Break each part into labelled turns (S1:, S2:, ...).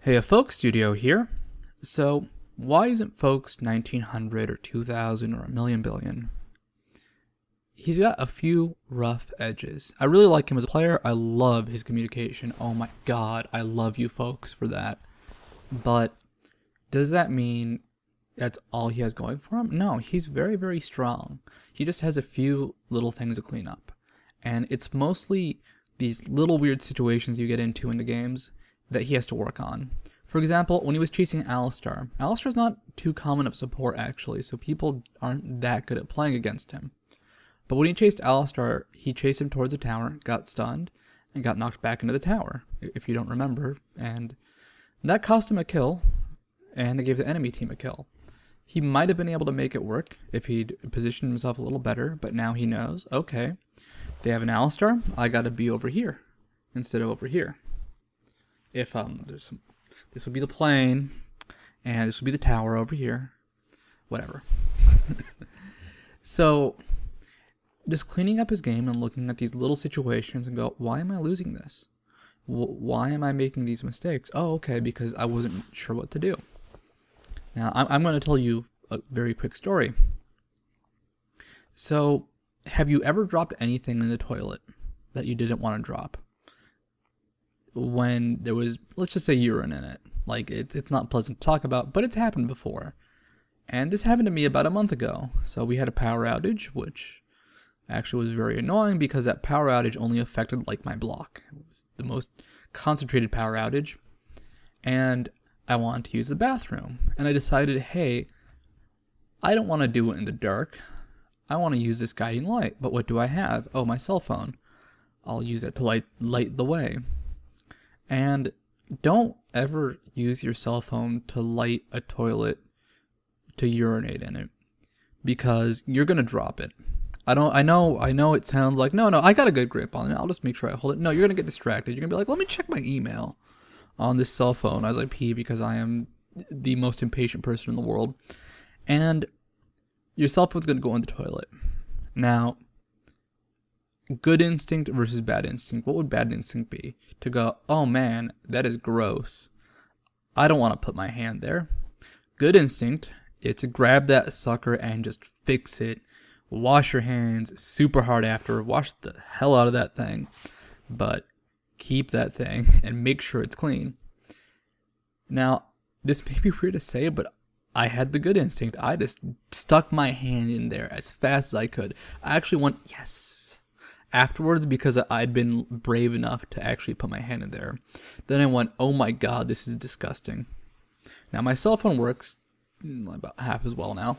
S1: Hey, a folk studio here. So, why isn't Folks 1900 or 2000 or a million billion? He's got a few rough edges. I really like him as a player. I love his communication. Oh my god, I love you folks for that. But does that mean that's all he has going for him? No, he's very, very strong. He just has a few little things to clean up. And it's mostly these little weird situations you get into in the games that he has to work on. For example, when he was chasing Alistar, Alistar's not too common of support actually, so people aren't that good at playing against him. But when he chased Alistar, he chased him towards a tower, got stunned, and got knocked back into the tower, if you don't remember, and that cost him a kill, and it gave the enemy team a kill. He might have been able to make it work if he'd positioned himself a little better, but now he knows, okay, they have an Alistar, I gotta be over here, instead of over here. If this would be the plane, and this would be the tower over here, whatever. So, just cleaning up his game and looking at these little situations and go, why am I losing this? Why am I making these mistakes? Oh, okay, because I wasn't sure what to do. Now, I'm going to tell you a very quick story. So, have you ever dropped anything in the toilet that you didn't want to drop? When there was, let's just say, urine in it. Like, it's not pleasant to talk about, but it's happened before. And this happened to me about a month ago. So we had a power outage, which actually was very annoying because that power outage only affected, like, my block. It was the most concentrated power outage. And I wanted to use the bathroom. And I decided, hey, I don't want to do it in the dark. I want to use this guiding light. But what do I have? Oh, my cell phone. I'll use it to light the way. And don't ever use your cell phone to light a toilet to urinate in it, because you're gonna drop it. I know it sounds like no, I got a good grip on it. I'll just make sure I hold it. No, you're gonna get distracted. You're gonna be like, let me check my email on this cell phone as I pee because I am the most impatient person in the world, and your cell phone's gonna go in the toilet. Now, good instinct versus bad instinct. What would bad instinct be? To go, oh man, that is gross. I don't want to put my hand there. Good instinct is to grab that sucker and just fix it. Wash your hands super hard after. Wash the hell out of that thing. But keep that thing and make sure it's clean. Now, this may be weird to say, but I had the good instinct. I just stuck my hand in there as fast as I could. I actually went, yes, afterwards, because I'd been brave enough to actually put my hand in there. Then I went, oh my god, this is disgusting. Now my cell phone works about half as well now,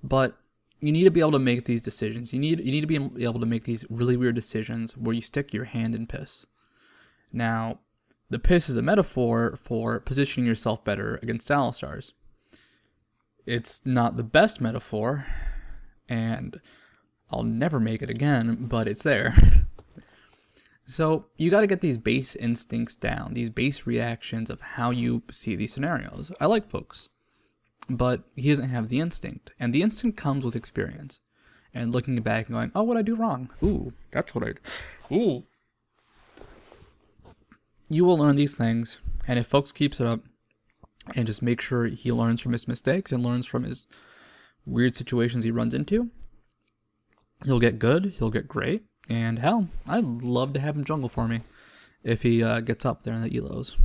S1: but you need to be able to make these decisions. You need to be able to make these really weird decisions where you stick your hand in piss. Now, the piss is a metaphor for positioning yourself better against Alistars. It's not the best metaphor, and I'll never make it again, but it's there. So you got to get these base instincts down, these base reactions of how you see these scenarios. I like folks, but he doesn't have the instinct, and the instinct comes with experience. And looking back and going, oh, what did I do wrong? Ooh, that's what I did. Ooh. You will learn these things, and if folks keeps it up, and just make sure he learns from his mistakes and learns from his weird situations he runs into, he'll get good, he'll get great, and hell, I'd love to have him jungle for me if he gets up there in the elos.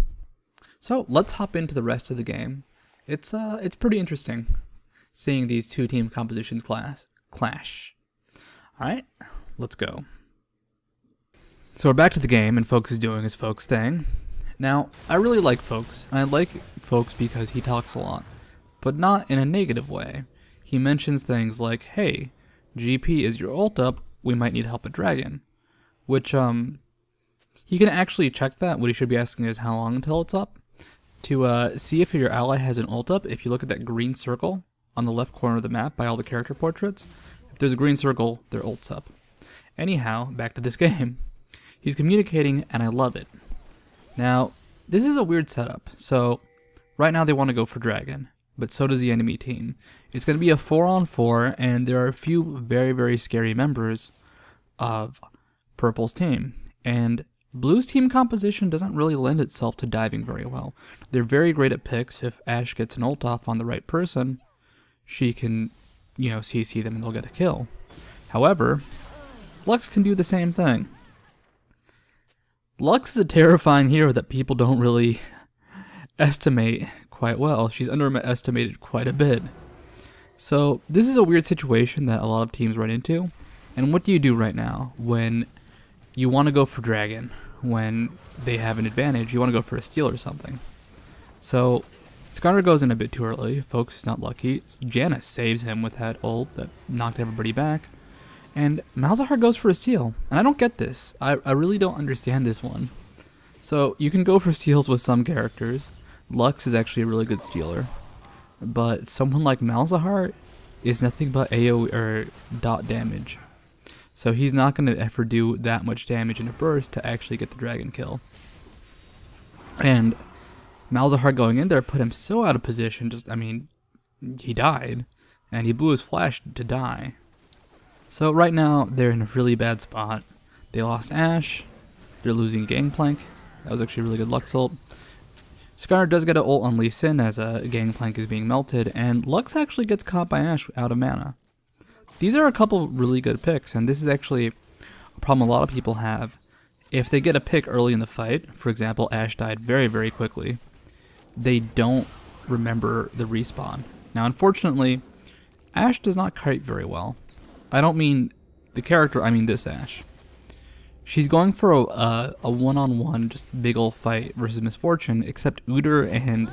S1: So let's hop into the rest of the game. It's pretty interesting seeing these two team compositions clash. Alright, let's go. So we're back to the game, and Folks is doing his Folks thing. Now, I really like Folks, and I like Folks because he talks a lot, but not in a negative way. He mentions things like, hey, GP, is your ult up? We might need help at Dragon. Which, he can actually check that. What he should be asking is how long until it's up. To see if your ally has an ult up, if you look at that green circle on the left corner of the map by all the character portraits, if there's a green circle, their ult's up. Anyhow, back to this game. He's communicating, and I love it. Now, this is a weird setup. So, right now they want to go for Dragon, but so does the enemy team. It's going to be a 4-on-4, and there are a few very, very scary members of Purple's team. And Blue's team composition doesn't really lend itself to diving very well. They're very great at picks. If Ashe gets an ult off on the right person, she can, CC them and they'll get a kill. However, Lux can do the same thing. Lux is a terrifying hero that people don't really estimate quite well. She's underestimated quite a bit. So this is a weird situation that a lot of teams run into. And what do you do right now when you want to go for Dragon? When they have an advantage, you want to go for a steal or something. So Skarner goes in a bit too early. Folks is not lucky. Janna saves him with that ult that knocked everybody back. And Malzahar goes for a steal. And I don't get this. I really don't understand this one. So you can go for steals with some characters. Lux is actually a really good stealer. But someone like Malzahar is nothing but AoE or dot damage. So he's not going to ever do that much damage in a burst to actually get the dragon kill. And Malzahar going in there put him so out of position. He died. And he blew his flash to die. So right now, they're in a really bad spot. They lost Ashe. They're losing Gangplank. That was actually a really good Lux ult. Skarner does get an ult on Lee Sin as a Gangplank is being melted. And Lux actually gets caught by Ashe out of mana. These are a couple really good picks, and this is actually a problem a lot of people have. If they get a pick early in the fight, for example, Ashe died very, very quickly, they don't remember the respawn. Now, unfortunately, Ashe does not kite very well. I don't mean the character, I mean this Ashe. She's going for a one-on-one, just big ol' fight versus Misfortune, except Udyr and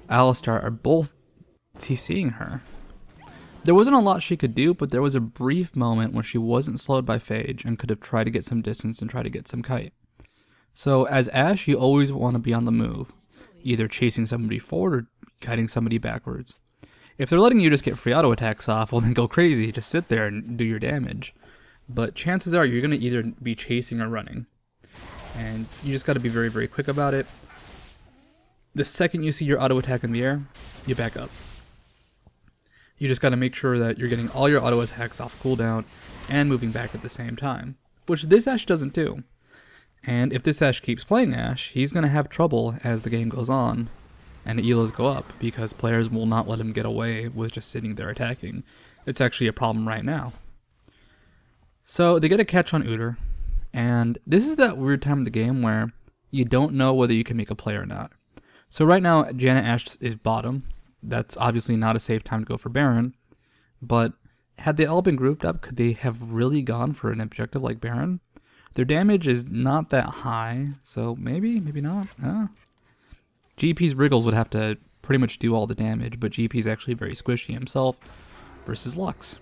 S1: Alistar are both CCing her. There wasn't a lot she could do, but there was a brief moment when she wasn't slowed by Phage and could have tried to get some distance and try to get some kite. So as Ashe, you always want to be on the move, either chasing somebody forward or kiting somebody backwards. If they're letting you just get free auto attacks off, well then go crazy, just sit there and do your damage. But chances are you're going to either be chasing or running. And you just got to be very, very quick about it. The second you see your auto attack in the air, you back up. You just got to make sure that you're getting all your auto attacks off cooldown and moving back at the same time, which this Ashe doesn't do. And if this Ashe keeps playing Ashe, he's going to have trouble as the game goes on and the elos go up because players will not let him get away with just sitting there attacking. It's actually a problem right now. So they get a catch on Udyr, and this is that weird time of the game where you don't know whether you can make a play or not. So right now, Janna Ashe is bottom. That's obviously not a safe time to go for Baron, but had they all been grouped up, could they have really gone for an objective like Baron? Their damage is not that high, so maybe not. GP's Wriggles would have to pretty much do all the damage, but GP's actually very squishy himself versus Lux.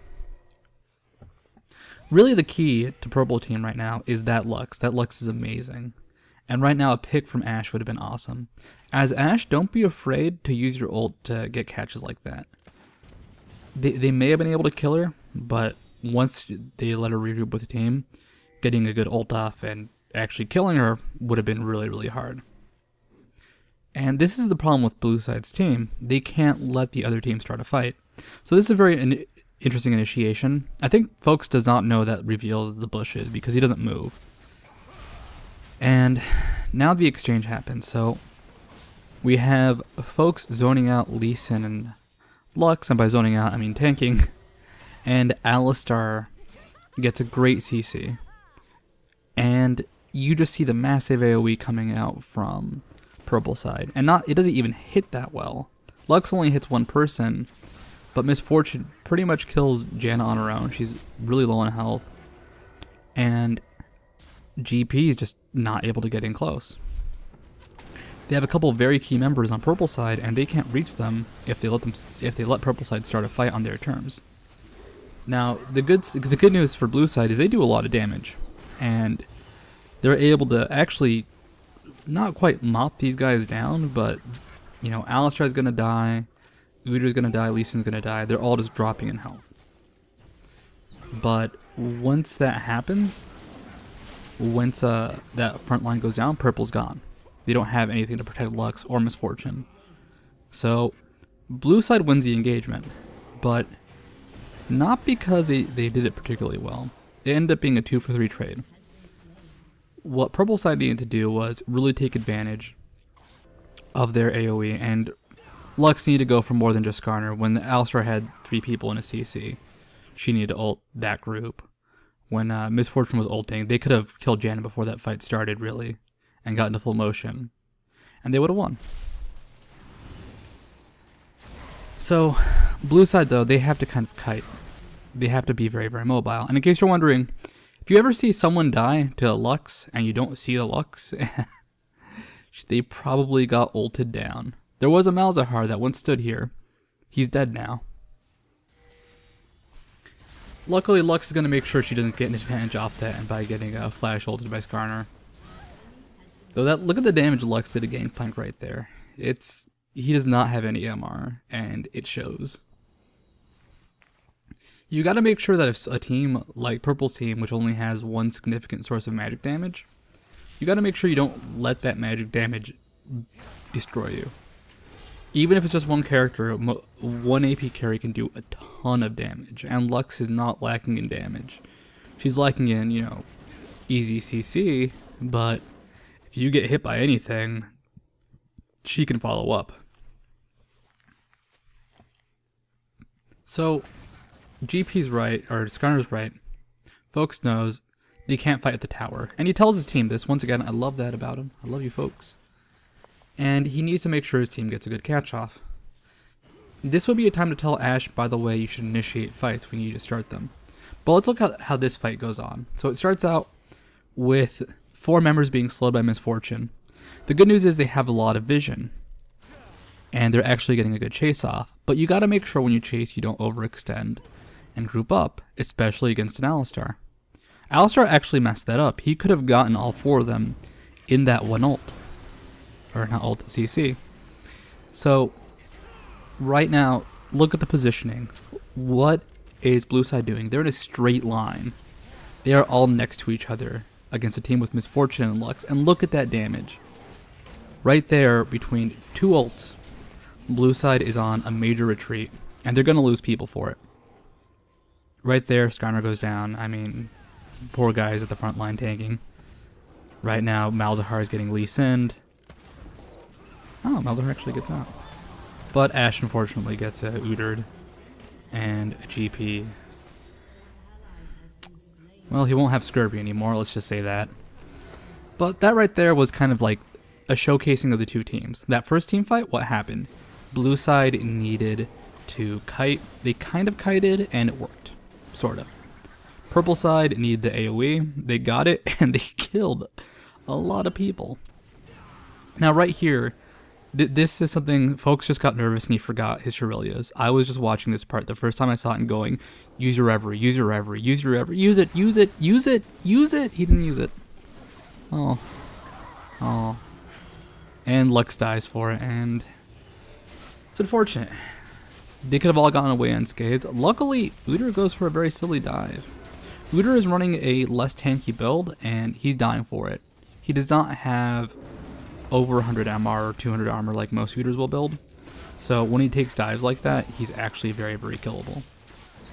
S1: Really the key to Purple Team right now is that Lux. That Lux is amazing. And right now a pick from Ashe would have been awesome. As Ashe, don't be afraid to use your ult to get catches like that. They may have been able to kill her, but once they let her regroup with the team, getting a good ult off and actually killing her would have been really, really hard. And this is the problem with Blue Side's team. They can't let the other team start a fight. So this is a very interesting initiation. I think Folks does not know that reveals the bushes because he doesn't move. And now the exchange happens. So we have Folks zoning out Lee Sin and Lux, and by zoning out I mean tanking, and Alistar gets a great CC. And you just see the massive AoE coming out from Purple Side. And it doesn't even hit that well. Lux only hits one person, but Misfortune pretty much kills Janna on her own. She's really low on health. And GP is just not able to get in close. They have a couple of very key members on Purple Side, and they can't reach them if they let Purple Side start a fight on their terms. Now, the good news for Blue Side is they do a lot of damage, and they're able to actually not quite mop these guys down, but Alistar's gonna die, Udyr's gonna die, Lee Sin's gonna die. They're all just dropping in health. But once that happens, once that front line goes down, Purple's gone. They don't have anything to protect Lux or Misfortune. So Blue Side wins the engagement, but not because they did it particularly well. It ended up being a 2-for-3 trade. what purple side needed to do was really take advantage of their AoE, and Lux needed to go for more than just Skarner. When Alistar had 3 people in a CC, she needed to ult that group. When Miss Fortune was ulting, they could have killed Janet before that fight started, really, and got into full motion, and they would have won. So, blue side, though, they have to kind of kite. They have to be very, very mobile. And in case you're wondering, if you ever see someone die to Lux and you don't see the Lux, they probably got ulted down. There was a Malzahar that once stood here. He's dead now. Luckily, Lux is going to make sure she doesn't get an advantage off that and by getting flash ulted by Skarner. Though look at the damage Lux did to Gangplank right there. He does not have any MR, and it shows. You got to make sure that if a team like Purple's team, which only has one significant source of magic damage, you got to make sure you don't let that magic damage destroy you. Even if it's just one character, one AP carry can do a ton of damage, and Lux is not lacking in damage. She's lacking in, you know, easy CC, but if you get hit by anything, she can follow up. So, GP's right, or Skarner's right. Folks knows they can't fight at the tower. And he tells his team this. Once again, I love that about him. I love you folks. And he needs to make sure his team gets a good catch-off. This would be a time to tell Ashe, by the way, you should initiate fights when you need to start them. But let's look at how this fight goes on. So it starts out with 4 members being slowed by Misfortune. The good news is they have a lot of vision, and they're actually getting a good chase off. But you gotta make sure when you chase you don't overextend and group up, especially against an Alistar. Alistar actually messed that up. He could have gotten all 4 of them in that one ult. Or not ult, CC. So, right now, look at the positioning. What is blue side doing? They're in a straight line. They are all next to each other against a team with Misfortune and Lux. And look at that damage. Right there, between 2 ults, blue side is on a major retreat. And they're going to lose people for it. Right there, Skarner goes down. I mean, poor guys at the front line tanking. Right now, Malzahar is getting Lee Sind. Oh, Malzahar actually gets out. But Ashe unfortunately gets Utered and a GP. Well, he won't have Scurvy anymore, let's just say that. But that right there was kind of like a showcasing of the 2 teams. That first team fight, what happened? Blue side needed to kite. They kind of kited, and it worked. Sort of. Purple side needed the AoE. They got it, and they killed a lot of people. Now right here, this is something, folks just got nervous and he forgot his Shurelias. I was just watching this part the first time I saw it and going, use your Reverie, use your Reverie, use your Reverie, use it, use it, use it, use it. He didn't use it. Oh. Oh. And Lux dies for it, and it's unfortunate. They could have all gotten away unscathed. Luckily, Uter goes for a very silly dive. Uter is running a less tanky build, and he's dying for it. He does not have over 100 MR or 200 armor like most Uters will build. So when he takes dives like that, he's actually very, very killable.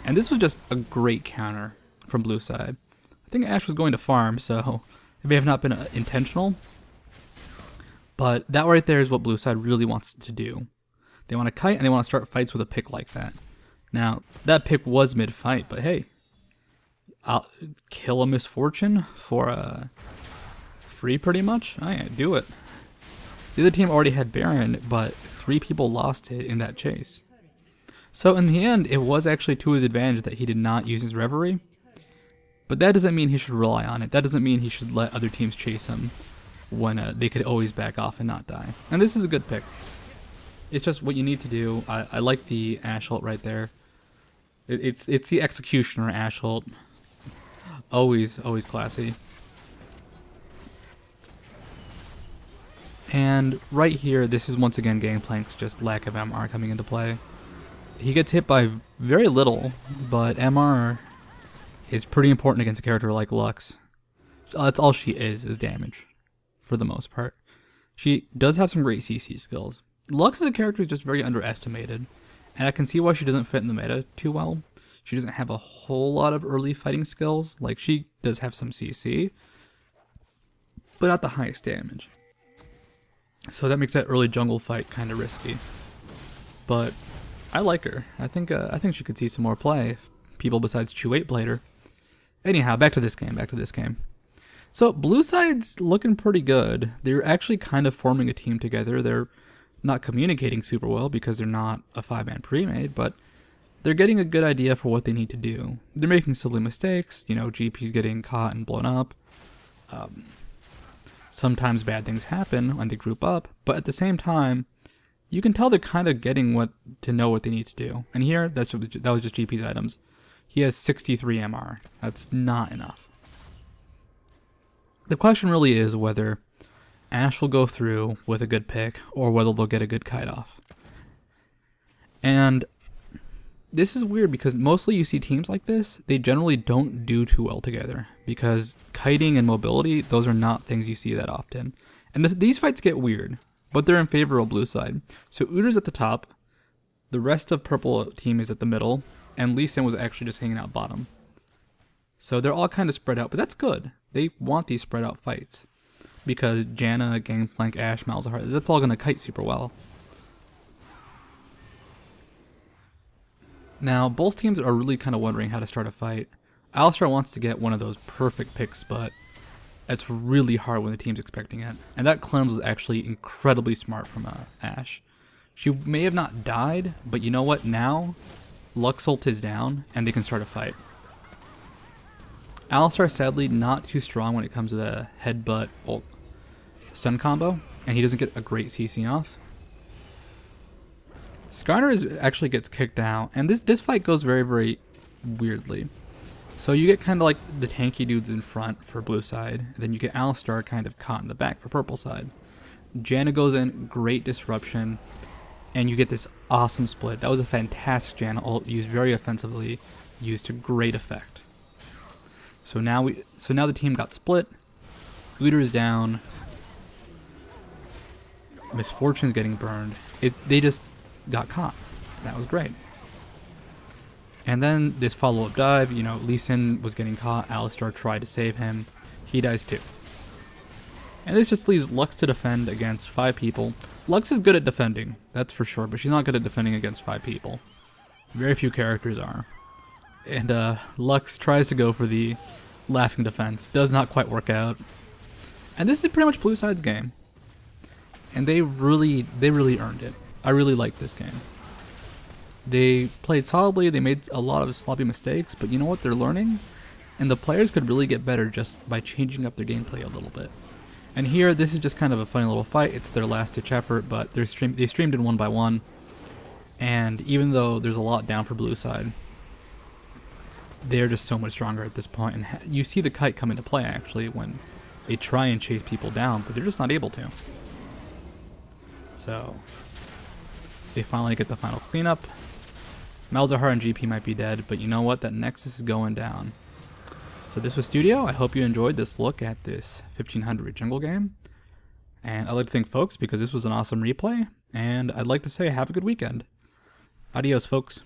S1: And this was just a great counter from blue side. I think Ashe was going to farm, so it may have not been intentional. But that right there is what blue side really wants to do. They want to kite and they want to start fights with a pick like that. Now, that pick was mid-fight, but hey, I'll kill a Misfortune for free pretty much? I do it. The other team already had Baron, but 3 people lost it in that chase. So in the end, it was actually to his advantage that he did not use his Reverie. But that doesn't mean he should rely on it. That doesn't mean he should let other teams chase him when they could always back off and not die. And this is a good pick. It's just what you need to do. I like the Ashe ult right there. It's the Executioner Ashe ult. Always classy. And right here, this is once again Gangplank's just lack of MR coming into play. He gets hit by very little, but MR is pretty important against a character like Lux. That's all she is damage, for the most part. She does have some great CC skills. Lux as a character is just very underestimated, and I can see why she doesn't fit in the meta too well. She doesn't have a whole lot of early fighting skills. Like, she does have some CC, but not the highest damage. So that makes that early jungle fight kind of risky. But I like her. I think she could see some more play if people besides Chew8 played her. Anyhow, back to this game. So blue side's looking pretty good. They're actually kind of forming a team together. They're not communicating super well because they're not a 5-man pre-made, but they're getting a good idea for what they need to do. They're making silly mistakes. You know, GP's getting caught and blown up. Sometimes bad things happen when they group up, but at the same time, you can tell they're kind of getting what they need to do. And here, that was just GP's items. He has 63 MR. That's not enough. The question really is whether Ashe will go through with a good pick or whether they'll get a good kite off. And this is weird because mostly you see teams like this, they generally don't do too well together because kiting and mobility, those are not things you see that often. And these fights get weird, but they're in favor of blue side. So Uter's at the top, the rest of purple team is at the middle, and Lee Sin was actually just hanging out bottom. So they're all kind of spread out, but that's good. They want these spread out fights because Janna, Gangplank, Ashe, Malzahar, that's all going to kite super well. Now, both teams are really kind of wondering how to start a fight. Alistar wants to get one of those perfect picks, but it's really hard when the team's expecting it. And that cleanse was actually incredibly smart from Ashe. She may have not died, but you know what? Now, Lux ult is down, and they can start a fight. Alistar, sadly, not too strong when it comes to the headbutt ult stun combo, and he doesn't get a great CC off. Skarner actually gets kicked out, and this fight goes very, very weirdly. So you get kind of like the tanky dudes in front for blue side, and then you get Alistar kind of caught in the back for purple side. Janna goes in, great disruption, and you get this awesome split. That was a fantastic Janna ult, used very offensively, used to great effect. So now the team got split. Uter is down. Misfortune's getting burned. They just got caught. That was great. And then this follow-up dive, you know, Lee Sin was getting caught. Alistar tried to save him. He dies too. And this just leaves Lux to defend against 5 people. Lux is good at defending, that's for sure, but she's not good at defending against 5 people. Very few characters are. And Lux tries to go for the laughing defense. Does not quite work out. And this is pretty much blue side's game. And they really earned it. I really like this game. They played solidly, they made a lot of sloppy mistakes, but you know what, they're learning, and the players could really get better just by changing up their gameplay a little bit. And here, this is just kind of a funny little fight. It's their last-ditch effort, but they streamed in 1-by-1, and even though there's a lot down for blue side, they're just so much stronger at this point, and you see the kite come into play, actually, when they try and chase people down, but they're just not able to. So they finally get the final cleanup. Malzahar and GP might be dead, but you know what? That Nexus is going down. So this was Studio. I hope you enjoyed this look at this 1500 jungle game. And I'd like to thank folks because this was an awesome replay. And I'd like to say have a good weekend. Adios, folks.